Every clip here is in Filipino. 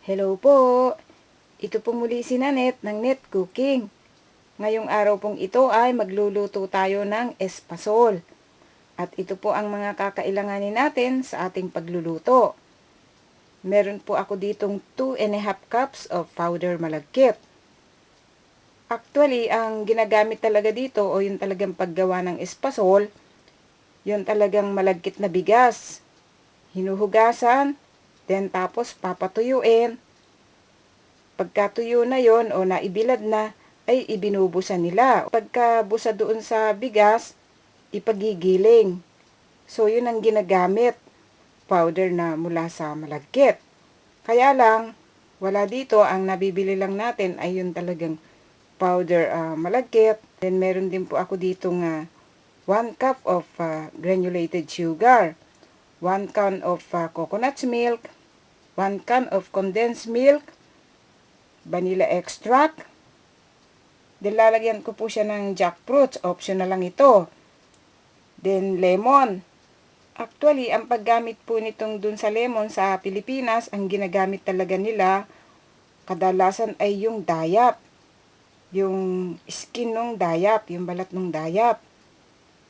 Hello po! Ito po muli si Nanet ng Net Cooking. Ngayong araw pong ito ay magluluto tayo ng espasol. At ito po ang mga kakailanganin natin sa ating pagluluto. Meron po ako ditong 2½ cups of powder malagkit. Actually, ang ginagamit talaga dito o yung talagang paggawa ng espasol, yung talagang malagkit na bigas. Hinuhugasan, then tapos papatuyuin. Pagkatuyo na yon o naibilad na, ay ibinubusa nila. Pagkabusa doon sa bigas, ipagigiling. So, yun ang ginagamit. Powder na mula sa malagkit. Kaya lang, wala dito. Ang nabibili lang natin ay yung talagang powder malagkit. Then, meron din po ako ditong 1 cup of granulated sugar. 1 can of coconut milk. 1 can of condensed milk. Vanilla extract. Then, lalagyan ko po siya ng jackfruit. Optional lang ito. Then, lemon. Actually, ang paggamit po nitong dun sa lemon sa Pilipinas, ang ginagamit talaga nila, kadalasan ay yung dayap. Yung skin ng dayap, yung balat ng dayap.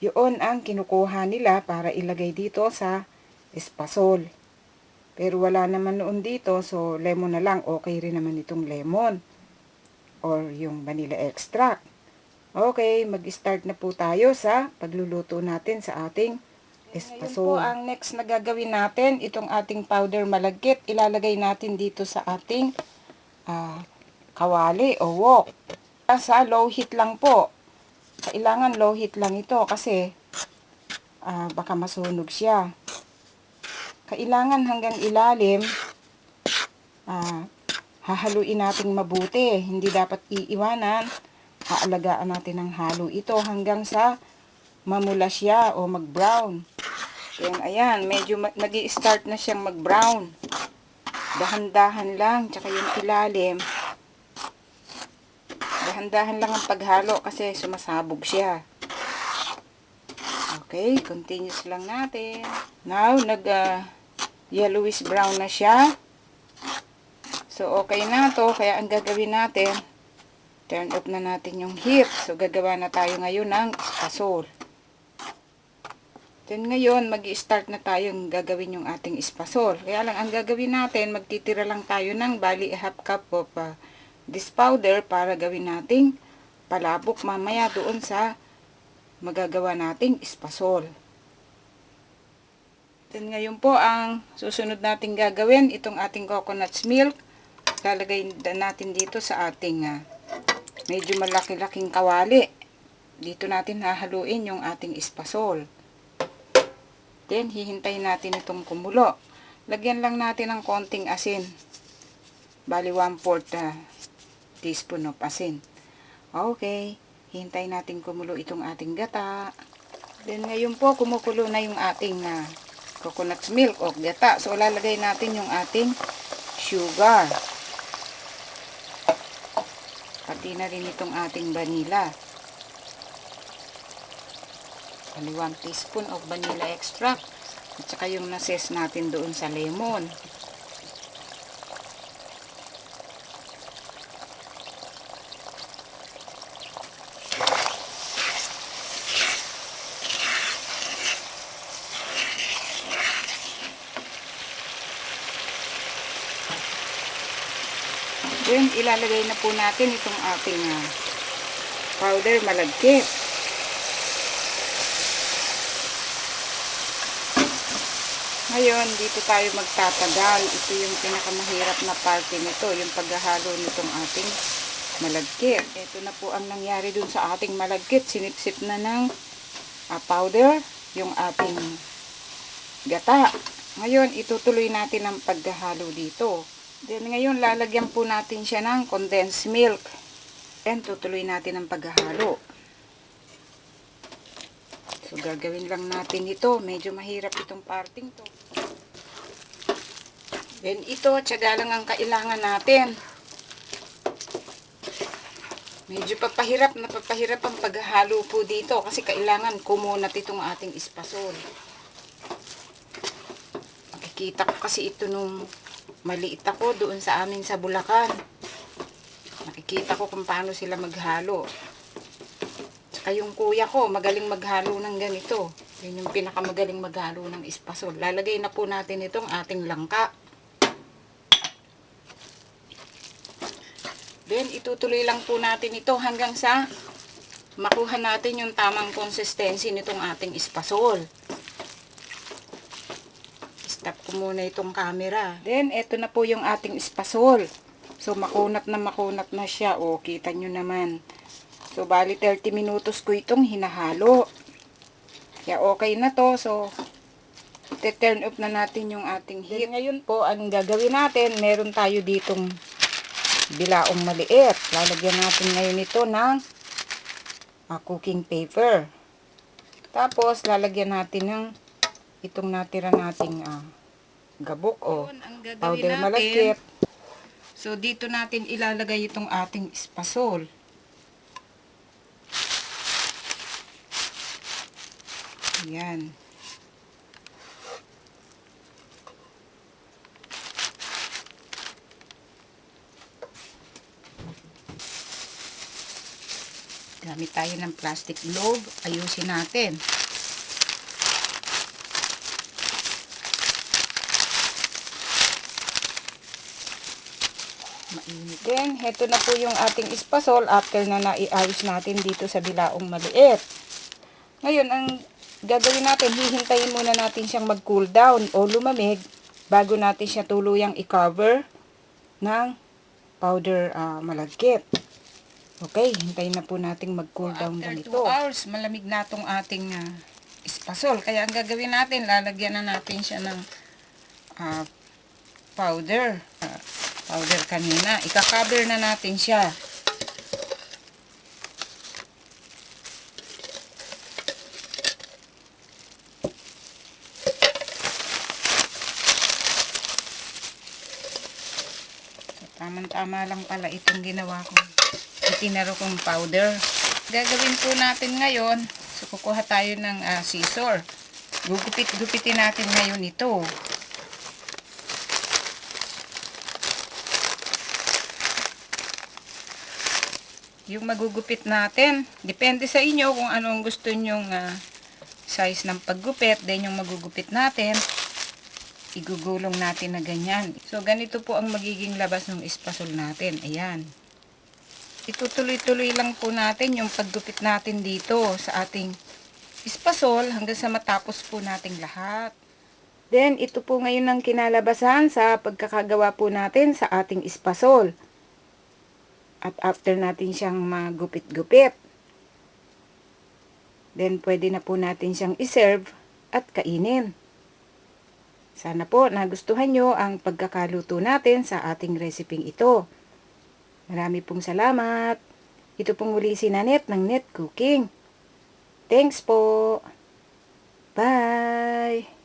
Yun ang kinukuha nila para ilagay dito sa espasol. Pero wala naman noon dito, so lemon na lang. Okay rin naman itong lemon. Or yung vanilla extract. Okay, mag-start na po tayo sa pagluluto natin sa ating espasol. Ngayon po ang next na gagawin natin, itong ating powder malagkit. Ilalagay natin dito sa ating kawali o wok. Sa low heat lang po. Kailangan low heat lang ito kasi baka masunog siya. Kailangan hanggang ilalim, hahaluin natin mabuti. Hindi dapat iiwanan. Haalagaan natin ng halo ito hanggang sa mamula siya o mag-brown. Ayan, medyo nag-i-start na siyang mag-brown. Dahan-dahan lang, tsaka yung ilalim. Dahan-dahan lang ang paghalo kasi sumasabog siya. Okay, continuous lang natin. Now, yellowish brown na siya. So, okay na to. Kaya ang gagawin natin, turn off na natin yung heat. So, gagawa na tayo ngayon ng espasol. Then, ngayon, mag-i-start na tayong gagawin yung ating espasol. Kaya lang, ang gagawin natin, magtitira lang tayo ng bali 1/2 cup of this powder para gawin nating palabok mamaya doon sa magagawa nating espasol. Then ngayon po ang susunod nating gagawin, itong ating coconut milk. Lalagay natin dito sa ating medyo malaki-laking kawali. Dito natin hahaluin yung ating espasol. Then hihintayin natin itong kumulo. Lagyan lang natin ng konting asin. Bali 1/4 teaspoon of asin. Okay, hihintayin natin kumulo itong ating gata. Then ngayon po kumukulo na yung ating coconut milk o gata. So, lalagay natin yung ating sugar. Pati na rin itong ating vanilla. 1 teaspoon of vanilla extract. At saka yung nases natin doon sa lemon. Then, ilalagay na po natin itong ating powder malagkit. Ngayon, dito tayo magtatagal. Ito yung pinakamahirap na parte nito, yung paghahalo nitong ating malagkit. Ito na po ang nangyari dun sa ating malagkit. Sinipsip na ng powder yung ating gata. Ngayon, itutuloy natin ang paghahalo dito. Then, ngayon, lalagyan po natin siya ng condensed milk. Then, tutuloy natin ang paghahalo. So, gagawin lang natin ito. Medyo mahirap itong parting to. Then, ito, tiyaga lang ang kailangan natin. Medyo papahirap ang paghahalo po dito kasi kailangan kumunat itong ating espasol. Makikita ko kasi ito nung maliit ako doon sa amin sa Bulacan. Nakikita ko kung paano sila maghalo. Tsaka yung kuya ko, magaling maghalo ng ganito. Yun yung pinakamagaling maghalo ng espasol. Lalagay na po natin itong ating langka. Then, itutuloy lang po natin ito hanggang sa makuha natin yung tamang consistency nitong ating espasol. Stop ko muna itong camera. Then, ito na po yung ating espasol. So, makunat na siya. O, kita nyo naman. So, bali 30 minutos ko itong hinahalo. Kaya, okay na to. So, turn off na natin yung ating heat. Then, ngayon po, ang gagawin natin, meron tayo ditong bilaong maliit. Lalagyan natin ngayon ito ng cooking paper. Tapos, lalagyan natin ng itong natira nating gabok o powder malagkit. So, dito natin ilalagay itong ating espasol. Ayan. Gamit tayo ng plastic globe. Ayusin natin. Mainit din. Heto na po yung ating espasol after na naiayos natin dito sa bilaong maliit. Ngayon, ang gagawin natin, hihintayin muna natin siyang mag-cool down o lumamig bago natin siya tuluyang i-cover ng powder malagkit. Okay, hintayin na po nating mag-cool down ganito. After 2 hours, malamig na itong ating espasol. Kaya ang gagawin natin, lalagyan na natin siya ng powder. Powder kanina. Ika-cover na natin siya. Tama-tama lang pala itong ginawa ko. Itinaro kong powder. Gagawin po natin ngayon, so kukuha tayo ng scissor. Gugupit-gupitin natin ngayon ito. Yung magugupit natin, depende sa inyo kung anong gusto nyong size ng paggupit. Then yung magugupit natin, igugulong natin na ganyan. So ganito po ang magiging labas ng espasol natin. Ayan. Itutuloy-tuloy lang po natin yung paggupit natin dito sa ating espasol hanggang sa matapos po nating lahat. Then, ito po ngayon ang kinalabasan sa pagkakagawa po natin sa ating espasol. At after natin siyang magupit-gupit, then pwede na po natin siyang iserve at kainin. Sana po nagustuhan nyo ang pagkakaluto natin sa ating reseping ito. Marami pong salamat. Ito pong muli si Nanette ng Net Cooking. Thanks po. Bye!